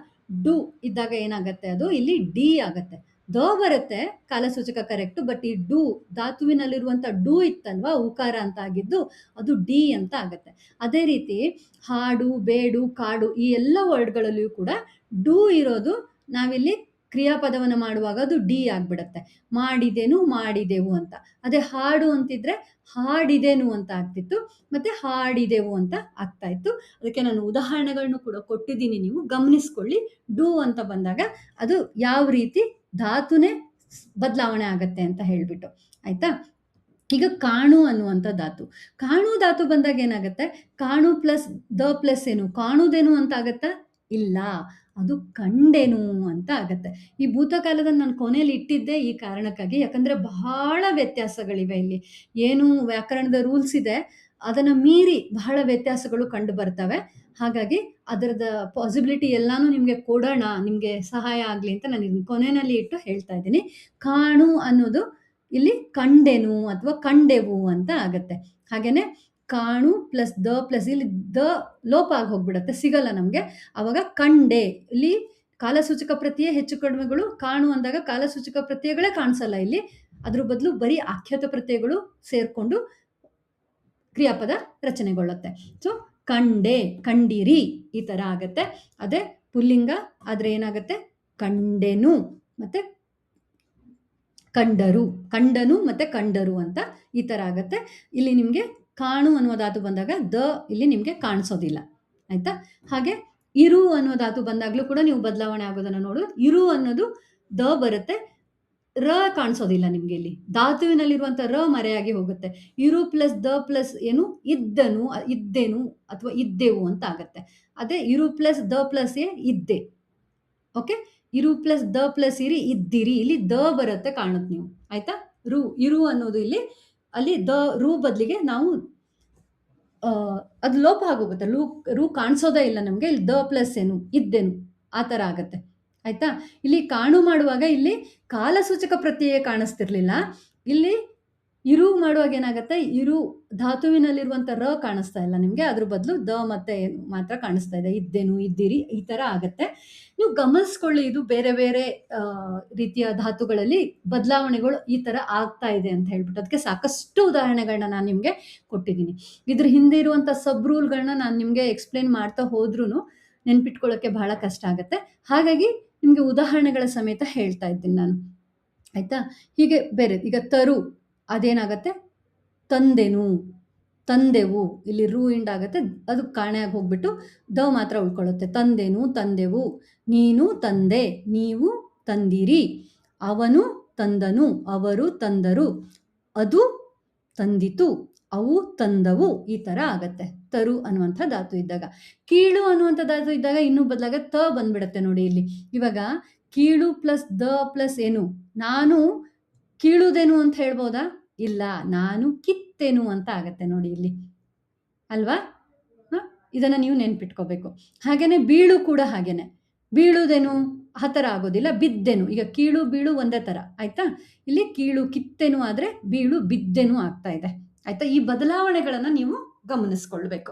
ಡು ಇದ್ದಾಗ ಏನಾಗತ್ತೆ, ಅದು ಇಲ್ಲಿ ಡಿ ಆಗತ್ತೆ. ದ ಬರುತ್ತೆ ಕಾಲಸೂಚಕ ಕರೆಕ್ಟ್, ಬಟ್ ಈ ಡು ಧಾತುವಿನಲ್ಲಿರುವಂಥ ಡು ಇತ್ತಲ್ವಾ ಉಕಾರ ಅಂತ ಆಗಿದ್ದು, ಅದು ಡಿ ಅಂತ ಆಗತ್ತೆ. ಅದೇ ರೀತಿ ಹಾಡು, ಬೇಡು, ಕಾಡು ಈ ಎಲ್ಲ ವರ್ಡ್ಗಳಲ್ಲಿಯೂ ಕೂಡ ಡು ಇರೋದು ನಾವಿಲ್ಲಿ ಕ್ರಿಯಾಪದವನ್ನು ಮಾಡುವಾಗ ಅದು ಡಿ ಆಗ್ಬಿಡತ್ತೆ. ಮಾಡಿದೆನು, ಮಾಡಿದೆವು ಅಂತ. ಅದೇ ಹಾಡು ಅಂತಿದ್ರೆ ಹಾಡಿದೆನು ಅಂತ ಆಗ್ತಿತ್ತು, ಮತ್ತೆ ಹಾಡಿದೆವು ಅಂತ ಆಗ್ತಾ ಇತ್ತು. ಅದಕ್ಕೆ ನಾನು ಉದಾಹರಣೆಗಳನ್ನು ಕೂಡ ಕೊಟ್ಟಿದ್ದೀನಿ, ನೀವು ಗಮನಿಸ್ಕೊಳ್ಳಿ. ಡು ಅಂತ ಬಂದಾಗ ಅದು ಯಾವ ರೀತಿ ಧಾತುನೇ ಬದಲಾವಣೆ ಆಗತ್ತೆ ಅಂತ ಹೇಳ್ಬಿಟ್ಟು ಆಯ್ತಾ. ಈಗ ಕಾಣು ಅನ್ನುವಂಥ ಧಾತು, ಕಾಣು ಧಾತು ಬಂದಾಗ ಏನಾಗುತ್ತೆ, ಕಾಣು ಪ್ಲಸ್ ದ ಪ್ಲಸ್ ಏನು ಕಾಣುವುದೇನು ಅಂತ ಆಗತ್ತಾ, ಇಲ್ಲ, ಅದು ಕಂಡೆನು ಅಂತ ಆಗತ್ತೆ. ಈ ಭೂತಕಾಲದಲ್ಲಿ ನಾನು ಕೊನೆಯಲ್ಲಿ ಇಟ್ಟಿದ್ದೆ ಈ ಕಾರಣಕ್ಕಾಗಿ, ಯಾಕಂದರೆ ಬಹಳ ವ್ಯತ್ಯಾಸಗಳಿವೆ ಇಲ್ಲಿ. ಏನು ವ್ಯಾಕರಣದ ರೂಲ್ಸ್ ಇದೆ ಅದನ್ನು ಮೀರಿ ಬಹಳ ವ್ಯತ್ಯಾಸಗಳು ಕಂಡು ಬರ್ತವೆ. ಹಾಗಾಗಿ ಅದರದ ಪಾಸಿಬಿಲಿಟಿ ಎಲ್ಲಾನು ನಿಮಗೆ ಕೊಡೋಣ, ನಿಮಗೆ ಸಹಾಯ ಆಗಲಿ ಅಂತ ನಾನು ಇದನ್ನ ಕೊನೆಯಲ್ಲಿ ಇಟ್ಟು ಹೇಳ್ತಾ ಇದ್ದೀನಿ. ಕಾಣು ಅನ್ನೋದು ಇಲ್ಲಿ ಕಂಡೆನು ಅಥವಾ ಕಂಡೆವು ಅಂತ ಆಗತ್ತೆ. ಹಾಗೇನೆ ಕಾಣು ಪ್ಲಸ್ ದ ಪ್ಲಸ್ ಇಲ್ಲಿ ದ ಲೋಪ ಆಗಿ ಹೋಗ್ಬಿಡತ್ತೆ, ಸಿಗಲ್ಲ ನಮಗೆ. ಆವಾಗ ಕಂಡೆ, ಇಲ್ಲಿ ಕಾಲಸೂಚಕ ಪ್ರತ್ಯಯ ಹೆಚ್ಚು ಕಡಿಮೆಗಳು. ಕಾಣು ಅಂದಾಗ ಕಾಲಸೂಚಕ ಪ್ರತ್ಯಯಗಳೇ ಕಾಣಿಸಲ್ಲ ಇಲ್ಲಿ, ಅದ್ರ ಬದಲು ಬರೀ ಆಖ್ಯಾತ ಪ್ರತ್ಯಯಗಳು ಸೇರ್ಕೊಂಡು ಕ್ರಿಯಾಪದ ರಚನೆಗೊಳ್ಳುತ್ತೆ. ಸೊ ಕಂಡೆ, ಕಂಡಿರಿ ಈ ಥರ ಆಗತ್ತೆ. ಅದೇ ಪುಲ್ಲಿಂಗ ಆದರೆ ಏನಾಗುತ್ತೆ, ಕಂಡೆನು ಮತ್ತು ಕಂಡರು, ಕಂಡನು ಮತ್ತು ಕಂಡರು ಅಂತ ಈ ಥರ ಆಗತ್ತೆ. ಇಲ್ಲಿ ನಿಮಗೆ ಕಾಣು ಅನ್ನೋ ಧಾತು ಬಂದಾಗ ದ ಇಲ್ಲಿ ನಿಮಗೆ ಕಾಣಿಸೋದಿಲ್ಲ ಆಯಿತಾ. ಹಾಗೆ ಇರು ಅನ್ನೋ ಧಾತು ಬಂದಾಗಲೂ ಕೂಡ ನೀವು ಬದಲಾವಣೆ ಆಗೋದನ್ನು ನೋಡು. ಇರು ಅನ್ನೋದು ದ ಬರುತ್ತೆ, ರ ಕಾಣಿಸೋದಿಲ್ಲ ನಿಮಗೆ. ಇಲ್ಲಿ ಧಾತುವಿನಲ್ಲಿರುವಂಥ ರ ಮರೆಯಾಗಿ ಹೋಗುತ್ತೆ. ಇರು ಪ್ಲಸ್ ದ ಪ್ಲಸ್ ಏನು ಇದ್ದನು, ಇದ್ದೇನು ಅಥವಾ ಇದ್ದೆವು ಅಂತ ಆಗತ್ತೆ. ಅದೇ ಇರು ಪ್ಲಸ್ ದ ಪ್ಲಸ್ ಎ ಇದ್ದೆ. ಓಕೆ, ಇರು ಪ್ಲಸ್ ದ ಪ್ಲಸ್ ಇರಿ ಇದ್ದಿರಿ, ಇಲ್ಲಿ ದ ಬರುತ್ತೆ ಕಾಣುತ್ತೆ ನೀವು ಆಯ್ತಾ. ರು ಇರು ಅನ್ನೋದು ಇಲ್ಲಿ ಅಲ್ಲಿ ದ ರು ಬದಲಿಗೆ ನಾವು ಅದು ಲೋಪ ಆಗೋಗುತ್ತೆ. ರು ಕಾಣಿಸೋದೇ ಇಲ್ಲ ನಮಗೆ. ಇಲ್ಲಿ ದ ಪ್ಲಸ್ ಏನು ಇದ್ದೇನು ಆ ಥರ ಆಗತ್ತೆ ಆಯ್ತಾ. ಇಲ್ಲಿ ಕಾಣು ಮಾಡುವಾಗ ಇಲ್ಲಿ ಕಾಲಸೂಚಕ ಪ್ರತ್ಯಯ ಕಾಣಿಸ್ತಿರ್ಲಿಲ್ಲ. ಇಲ್ಲಿ ಇರು ಮಾಡುವಾಗ ಏನಾಗುತ್ತೆ, ಇರು ಧಾತುವಿನಲ್ಲಿರುವಂಥ ರ ಕಾಣಿಸ್ತಾ ಇಲ್ಲ ನಿಮಗೆ, ಅದ್ರ ಬದಲು ದ ಮತ್ತೆ ಮಾತ್ರ ಕಾಣಿಸ್ತಾ ಇದೆ. ಇದ್ದೇನು, ಇದ್ದೀರಿ ಈ ಥರ ಆಗತ್ತೆ. ನೀವು ಗಮನಿಸ್ಕೊಳ್ಳಿ, ಇದು ಬೇರೆ ಬೇರೆ ರೀತಿಯ ಧಾತುಗಳಲ್ಲಿ ಬದಲಾವಣೆಗಳು ಈ ಥರ ಆಗ್ತಾ ಇದೆ ಅಂತ ಹೇಳ್ಬಿಟ್ಟು. ಅದಕ್ಕೆ ಸಾಕಷ್ಟು ಉದಾಹರಣೆಗಳನ್ನ ನಾನು ನಿಮಗೆ ಕೊಟ್ಟಿದ್ದೀನಿ. ಇದ್ರ ಹಿಂದೆ ಇರುವಂಥ ಸಬ್ ರೂಲ್ಗಳನ್ನ ನಾನು ನಿಮಗೆ ಎಕ್ಸ್ಪ್ಲೇನ್ ಮಾಡ್ತಾ ಹೋದ್ರೂ ನೆನ್ಪಿಟ್ಕೊಳ್ಳೋಕ್ಕೆ ಬಹಳ ಕಷ್ಟ ಆಗುತ್ತೆ. ಹಾಗಾಗಿ ನಿಮಗೆ ಉದಾಹರಣೆಗಳ ಸಮೇತ ಹೇಳ್ತಾ ಇದ್ದೀನಿ ನಾನು ಆಯಿತಾ. ಹೀಗೆ ಬೇರೆ ಈಗ ತರು ಅದೇನಾಗತ್ತೆ, ತಂದೆನು, ತಂದೆವು, ಇಲ್ಲಿ ರು ಇಂಡ್ ಆಗುತ್ತೆ, ಅದು ಕಾಣೆಯಾಗಿ ಹೋಗ್ಬಿಟ್ಟು ದ ಮಾತ್ರ ಉಳ್ಕೊಳ್ಳುತ್ತೆ. ತಂದೆನು, ತಂದೆವು, ನೀನು ತಂದೆ, ನೀವು ತಂದಿರಿ, ಅವನು ತಂದನು, ಅವರು ತಂದರು, ಅದು ತಂದಿತು, ಅವು ತಂದವು ಈ ಥರ ಆಗತ್ತೆ ತರು ಅನ್ನುವಂಥ ಧಾತು ಇದ್ದಾಗ. ಕೀಳು ಅನ್ನುವಂಥ ಧಾತು ಇದ್ದಾಗ ಇನ್ನೂ ಬದಲಾಗ ತ ಬಂದ್ಬಿಡತ್ತೆ ನೋಡಿ. ಇಲ್ಲಿ ಇವಾಗ ಕೀಳು ಪ್ಲಸ್ ದ ಪ್ಲಸ್ ಏನು, ನಾನು ಕೀಳುದೇನು ಅಂತ ಹೇಳ್ಬೋದಾ, ಇಲ್ಲ, ನಾನು ಕಿತ್ತೆನು ಅಂತ ಆಗತ್ತೆ ನೋಡಿ ಇಲ್ಲಿ ಅಲ್ವಾ. ಇದನ್ನು ನೀವು ನೆನ್ಪಿಟ್ಕೋಬೇಕು. ಹಾಗೇನೆ ಬೀಳು ಕೂಡ ಹಾಗೇನೆ, ಬೀಳುದೇನು ಆ ಥರ ಆಗೋದಿಲ್ಲ, ಬಿದ್ದೆನು. ಈಗ ಕೀಳು ಬೀಳು ಒಂದೇ ಥರ ಆಯ್ತಾ. ಇಲ್ಲಿ ಕೀಳು ಕಿತ್ತೆನು ಆದರೆ ಬೀಳು ಬಿದ್ದೆನು ಆಗ್ತಾ ಇದೆ ಆಯ್ತಾ. ಈ ಬದಲಾವಣೆಗಳನ್ನು ನೀವು ಗಮನಿಸ್ಕೊಳ್ಬೇಕು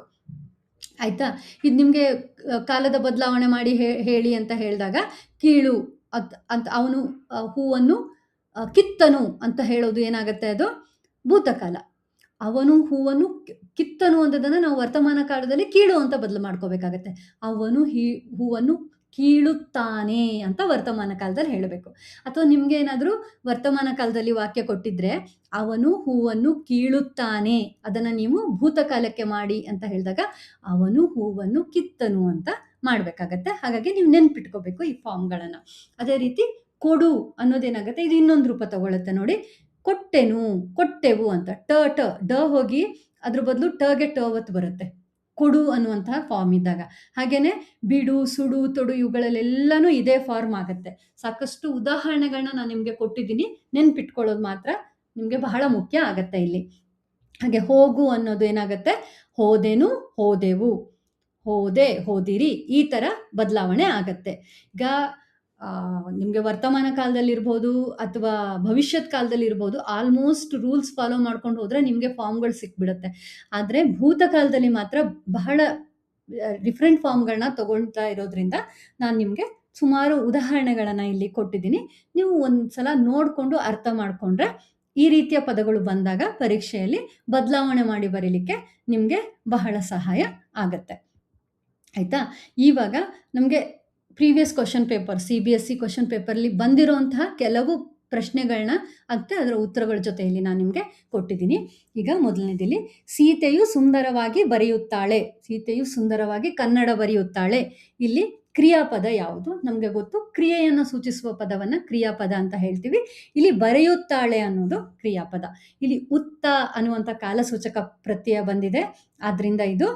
ಆಯ್ತಾ. ಇದು ನಿಮಗೆ ಕಾಲದ ಬದಲಾವಣೆ ಮಾಡಿ ಹೇಳಿ ಅಂತ ಹೇಳಿದಾಗ ಕೀಳು ಅಂತ ಅವನು ಹೂವನ್ನು ಕಿತ್ತನು ಅಂತ ಹೇಳೋದು ಏನಾಗುತ್ತೆ, ಅದು ಭೂತಕಾಲ. ಅವನು ಹೂವನ್ನು ಕಿತ್ತನು ಅನ್ನೋದನ್ನು ನಾವು ವರ್ತಮಾನ ಕಾಲದಲ್ಲಿ ಕೀಳು ಅಂತ ಬದಲು ಮಾಡ್ಕೋಬೇಕಾಗತ್ತೆ. ಅವನು ಹೂವನ್ನು ಕೀಳುತ್ತಾನೆ ಅಂತ ವರ್ತಮಾನ ಕಾಲದಲ್ಲಿ ಹೇಳಬೇಕು. ಅಥವಾ ನಿಮ್ಗೆ ಏನಾದರೂ ವರ್ತಮಾನ ಕಾಲದಲ್ಲಿ ವಾಕ್ಯ ಕೊಟ್ಟಿದ್ರೆ ಅವನು ಹೂವನ್ನು ಕೀಳುತ್ತಾನೆ, ಅದನ್ನು ನೀವು ಭೂತಕಾಲಕ್ಕೆ ಮಾಡಿ ಅಂತ ಹೇಳಿದಾಗ ಅವನು ಹೂವನ್ನು ಕಿತ್ತನು ಅಂತ ಮಾಡಬೇಕಾಗತ್ತೆ. ಹಾಗಾಗಿ ನೀವು ನೆನ್ಪಿಟ್ಕೋಬೇಕು ಈ ಫಾರ್ಮ್ಗಳನ್ನು. ಅದೇ ರೀತಿ ಕೊಡು ಅನ್ನೋದೇನಾಗುತ್ತೆ, ಇದು ಇನ್ನೊಂದು ರೂಪ ತಗೊಳುತ್ತೆ ನೋಡಿ. ಕೊಟ್ಟೆನು, ಕೊಟ್ಟೆವು ಅಂತ ಟ ಟ ಡ ಹೋಗಿ ಅದ್ರ ಬದಲು ಟಗೆ ಟ ಒತ್ತು ಬರುತ್ತೆ. ಕೊಡು ಅನ್ನುವಂತಹ ಫಾರ್ಮ್ ಇದ್ದಾಗ. ಹಾಗೇನೆ ಬಿಡು, ಸುಡು, ತೊಡು ಇವುಗಳಲ್ಲೆಲ್ಲನೂ ಇದೇ ಫಾರ್ಮ್ ಆಗುತ್ತೆ. ಸಾಕಷ್ಟು ಉದಾಹರಣೆಗಳನ್ನ ನಾನು ನಿಮ್ಗೆ ಕೊಟ್ಟಿದ್ದೀನಿ. ನೆನ್ಪಿಟ್ಕೊಳ್ಳೋದು ಮಾತ್ರ ನಿಮ್ಗೆ ಬಹಳ ಮುಖ್ಯ ಆಗತ್ತೆ ಇಲ್ಲಿ. ಹಾಗೆ ಹೋಗು ಅನ್ನೋದು ಏನಾಗತ್ತೆ? ಹೋದೆನು, ಹೋದೆವು, ಹೋದೆ, ಹೋದಿರಿ, ಈ ತರ ಬದಲಾವಣೆ ಆಗತ್ತೆ. ಈಗ ನಿಮ್ಗೆ ವರ್ತಮಾನ ಕಾಲದಲ್ಲಿರ್ಬೋದು ಅಥವಾ ಭವಿಷ್ಯತ್ ಕಾಲದಲ್ಲಿರ್ಬೋದು ಆಲ್ಮೋಸ್ಟ್ ರೂಲ್ಸ್ ಫಾಲೋ ಮಾಡ್ಕೊಂಡು ಹೋದ್ರೆ ನಿಮ್ಗೆ ಫಾರ್ಮ್‌ಗಳು ಸಿಕ್ಬಿಡತ್ತೆ. ಆದ್ರೆ ಭೂತಕಾಲದಲ್ಲಿ ಮಾತ್ರ ಬಹಳ ಡಿಫರೆಂಟ್ ಫಾರ್ಮ್‌ಗಳನ್ನ ತಗೊಳ್ತಾ ಇರೋದ್ರಿಂದ ನಾನ್ ನಿಮ್ಗೆ ಸುಮಾರು ಉದಾಹರಣೆಗಳನ್ನ ಇಲ್ಲಿ ಕೊಟ್ಟಿದ್ದೀನಿ. ನೀವು ಒಂದ್ಸಲ ನೋಡ್ಕೊಂಡು ಅರ್ಥ ಮಾಡ್ಕೊಂಡ್ರೆ ಈ ರೀತಿಯ ಪದಗಳು ಬಂದಾಗ ಪರೀಕ್ಷೆಯಲ್ಲಿ ಬದಲಾವಣೆ ಮಾಡಿ ಬರೀಲಿಕ್ಕೆ ನಿಮ್ಗೆ ಬಹಳ ಸಹಾಯ ಆಗತ್ತೆ. ಆಯ್ತಾ? ಇವಾಗ ನಮ್ಗೆ previous question paper CBSE question ಪೇಪರ್‌ಲಿ ಬಂದಿರೋಂತಹ ಕೆಲವು ಪ್ರಶ್ನೆಗಳನ್ನ ಮತ್ತೆ ಅದರ ಉತ್ತರಗಳ ಜೊತೆಯಲ್ಲಿ ನಾನು ನಿಮ್ಗೆ ಕೊಟ್ಟಿದ್ದೀನಿ. ಈಗ ಮೊದಲನೇದಿಲ್ಲಿ ಸೀತೆಯು ಸುಂದರವಾಗಿ ಬರೆಯುತ್ತಾಳೆ. ಸೀತೆಯು ಸುಂದರವಾಗಿ ಕನ್ನಡ ಬರೆಯುತ್ತಾಳೆ. ಇಲ್ಲಿ ಕ್ರಿಯಾಪದ ಯಾವುದು? ನಮ್ಗೆ ಗೊತ್ತು ಕ್ರಿಯೆಯನ್ನು ಸೂಚಿಸುವ ಪದವನ್ನ ಕ್ರಿಯಾಪದ ಅಂತ ಹೇಳ್ತೀವಿ. ಇಲ್ಲಿ ಬರೆಯುತ್ತಾಳೆ ಅನ್ನೋದು ಕ್ರಿಯಾಪದ. ಇಲ್ಲಿ ಉತ್ತ ಅನ್ನುವಂಥ ಕಾಲಸೂಚಕ ಪ್ರತ್ಯಯ ಬಂದಿದೆ. ಆದ್ರಿಂದ ಇದು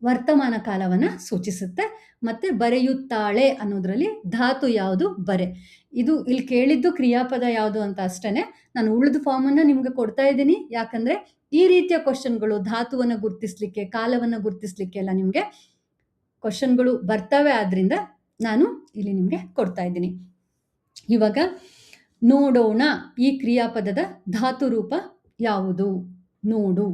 ವರ್ತಮಾನ ಕಾಲವನ್ನ ಸೂಚಿಸುತ್ತೆ. ಮತ್ತೆ ಬರೆಯುತ್ತಾಳೆ ಅನ್ನೋದ್ರಲ್ಲಿ ಧಾತು ಯಾವುದು? ಬರೆ. ಇದು ಇಲ್ಲಿ ಕೇಳಿದ್ದು ಕ್ರಿಯಾಪದ ಯಾವುದು ಅಂತ ಅಷ್ಟೇನೆ. ನಾನು ಉಳಿದ ಫಾರ್ಮನ್ನ ನಿಮ್ಗೆ ಕೊಡ್ತಾ ಇದ್ದೀನಿ. ಯಾಕಂದ್ರೆ ಈ ರೀತಿಯ ಕ್ವೆಶ್ಚನ್‌ಗಳು ಧಾತುವನ್ನ ಗುರ್ತಿಸ್ಲಿಕ್ಕೆ, ಕಾಲವನ್ನ ಗುರ್ತಿಸ್ಲಿಕ್ಕೆ ಎಲ್ಲ ನಿಮ್ಗೆ ಕ್ವೆಶ್ಚನ್‌ಗಳು ಬರ್ತವೆ. ಆದ್ರಿಂದ ನಾನು ಇಲ್ಲಿ ನಿಮ್ಗೆ ಕೊಡ್ತಾ ಇದ್ದೀನಿ. ಇವಾಗ ನೋಡೋಣ ಈ ಕ್ರಿಯಾಪದದ ಧಾತು ರೂಪ ಯಾವುದು? ನೋಡು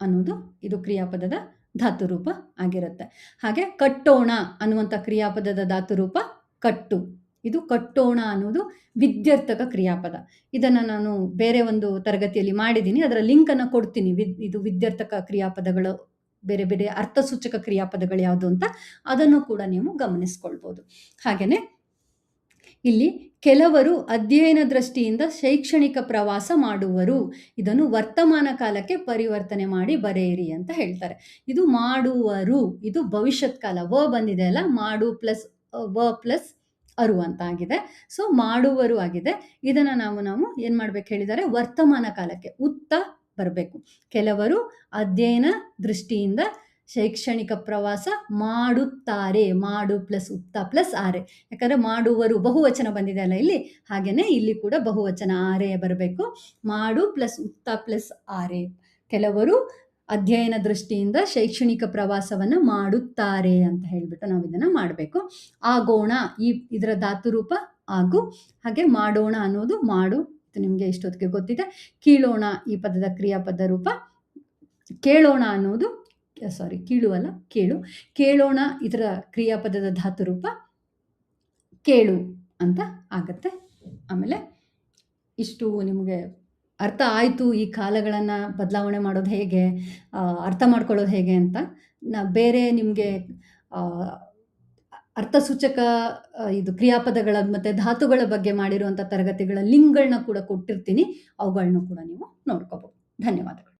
ಅನ್ನೋದು ಇದು ಕ್ರಿಯಾಪದದ ಧಾತು ರೂಪ ಆಗಿರುತ್ತೆ. ಹಾಗೆ ಕಟ್ಟೋಣ ಅನ್ನುವಂಥ ಕ್ರಿಯಾಪದದ ಧಾತು ರೂಪ ಕಟ್ಟು. ಇದು ಕಟ್ಟೋಣ ಅನ್ನೋದು ವಿದ್ಯರ್ಥಕ ಕ್ರಿಯಾಪದ. ಇದನ್ನ ನಾನು ಬೇರೆ ಒಂದು ತರಗತಿಯಲ್ಲಿ ಮಾಡಿದ್ದೀನಿ. ಅದರ ಲಿಂಕ್ ಅನ್ನ ಕೊಡ್ತೀನಿ. ಇದು ವಿದ್ಯರ್ಥಕ ಕ್ರಿಯಾಪದಗಳು, ಬೇರೆ ಬೇರೆ ಅರ್ಥಸೂಚಕ ಕ್ರಿಯಾಪದಗಳು ಯಾವುದು ಅಂತ ಅದನ್ನು ಕೂಡ ನೀವು ಗಮನಿಸ್ಕೊಳ್ಬೋದು. ಹಾಗೇನೆ ಇಲ್ಲಿ ಕೆಲವರು ಅಧ್ಯಯನ ದೃಷ್ಟಿಯಿಂದ ಶೈಕ್ಷಣಿಕ ಪ್ರವಾಸ ಮಾಡುವರು. ಇದನ್ನು ವರ್ತಮಾನ ಕಾಲಕ್ಕೆ ಪರಿವರ್ತನೆ ಮಾಡಿ ಬರೆಯಿರಿ ಅಂತ ಹೇಳ್ತಾರೆ. ಇದು ಮಾಡುವರು, ಇದು ಭವಿಷ್ಯತ್ ಕಾಲ. ಬಂದಿದೆ ಅಲ್ಲ, ಮಾಡು ಪ್ಲಸ್ ಪ್ಲಸ್ ಅರು ಅಂತ ಆಗಿದೆ. ಸೊ ಮಾಡುವರು ಆಗಿದೆ. ಇದನ್ನ ನಾವು ಏನ್ ಮಾಡ್ಬೇಕು ಹೇಳಿದ್ದಾರೆ? ವರ್ತಮಾನ ಕಾಲಕ್ಕೆ ಉತ್ತ ಬರಬೇಕು. ಕೆಲವರು ಅಧ್ಯಯನ ದೃಷ್ಟಿಯಿಂದ ಶೈಕ್ಷಣಿಕ ಪ್ರವಾಸ ಮಾಡುತ್ತಾರೆ. ಮಾಡು ಪ್ಲಸ್ ಉತ್ತ ಪ್ಲಸ್ ಆರೆ. ಯಾಕಂದ್ರೆ ಮಾಡುವರು ಬಹುವಚನ ಬಂದಿದೆ ಅಲ್ಲ ಇಲ್ಲಿ, ಹಾಗೇನೆ ಇಲ್ಲಿ ಕೂಡ ಬಹುವಚನ ಆರೆ ಬರಬೇಕು. ಮಾಡು ಪ್ಲಸ್ ಉತ್ತ ಪ್ಲಸ್ ಆರೆ. ಕೆಲವರು ಅಧ್ಯಯನ ದೃಷ್ಟಿಯಿಂದ ಶೈಕ್ಷಣಿಕ ಪ್ರವಾಸವನ್ನ ಮಾಡುತ್ತಾರೆ ಅಂತ ಹೇಳ್ಬಿಟ್ಟು ನಾವು ಇದನ್ನ ಮಾಡಬೇಕು. ಆಗೋಣ ಇದರ ಧಾತು ರೂಪ ಆಗು. ಹಾಗೆ ಮಾಡೋಣ ಅನ್ನೋದು ಮಾಡು. ಇದು ನಿಮ್ಗೆ ಇಷ್ಟೊತ್ತಿಗೆ ಗೊತ್ತಿದೆ. ಕೀಳೋಣ ಈ ಪದದ ಕ್ರಿಯಾಪದ ರೂಪ. ಕೇಳೋಣ ಅನ್ನೋದು ಕೀಳು ಅಲ್ಲ, ಕೇಳು. ಕೇಳೋಣ ಇದರ ಕ್ರಿಯಾಪದದ ಧಾತು ರೂಪ ಕೇಳು ಅಂತ ಆಗತ್ತೆ. ಆಮೇಲೆ ಇಷ್ಟು ನಿಮಗೆ ಅರ್ಥ ಆಯಿತು ಈ ಕಾಲಗಳನ್ನು ಬದಲಾವಣೆ ಮಾಡೋದು ಹೇಗೆ, ಅರ್ಥ ಮಾಡ್ಕೊಳ್ಳೋದು ಹೇಗೆ ಅಂತ. ಬೇರೆ ನಿಮಗೆ ಅರ್ಥಸೂಚಕ ಇದು ಕ್ರಿಯಾಪದಗಳ ಮತ್ತು ಧಾತುಗಳ ಬಗ್ಗೆ ಮಾಡಿರುವಂಥ ತರಗತಿಗಳ ಲಿಂಕ್ಗಳನ್ನ ಕೂಡ ಕೊಟ್ಟಿರ್ತೀನಿ. ಅವುಗಳನ್ನೂ ಕೂಡ ನೀವು ನೋಡ್ಕೋಬಹುದು. ಧನ್ಯವಾದಗಳು.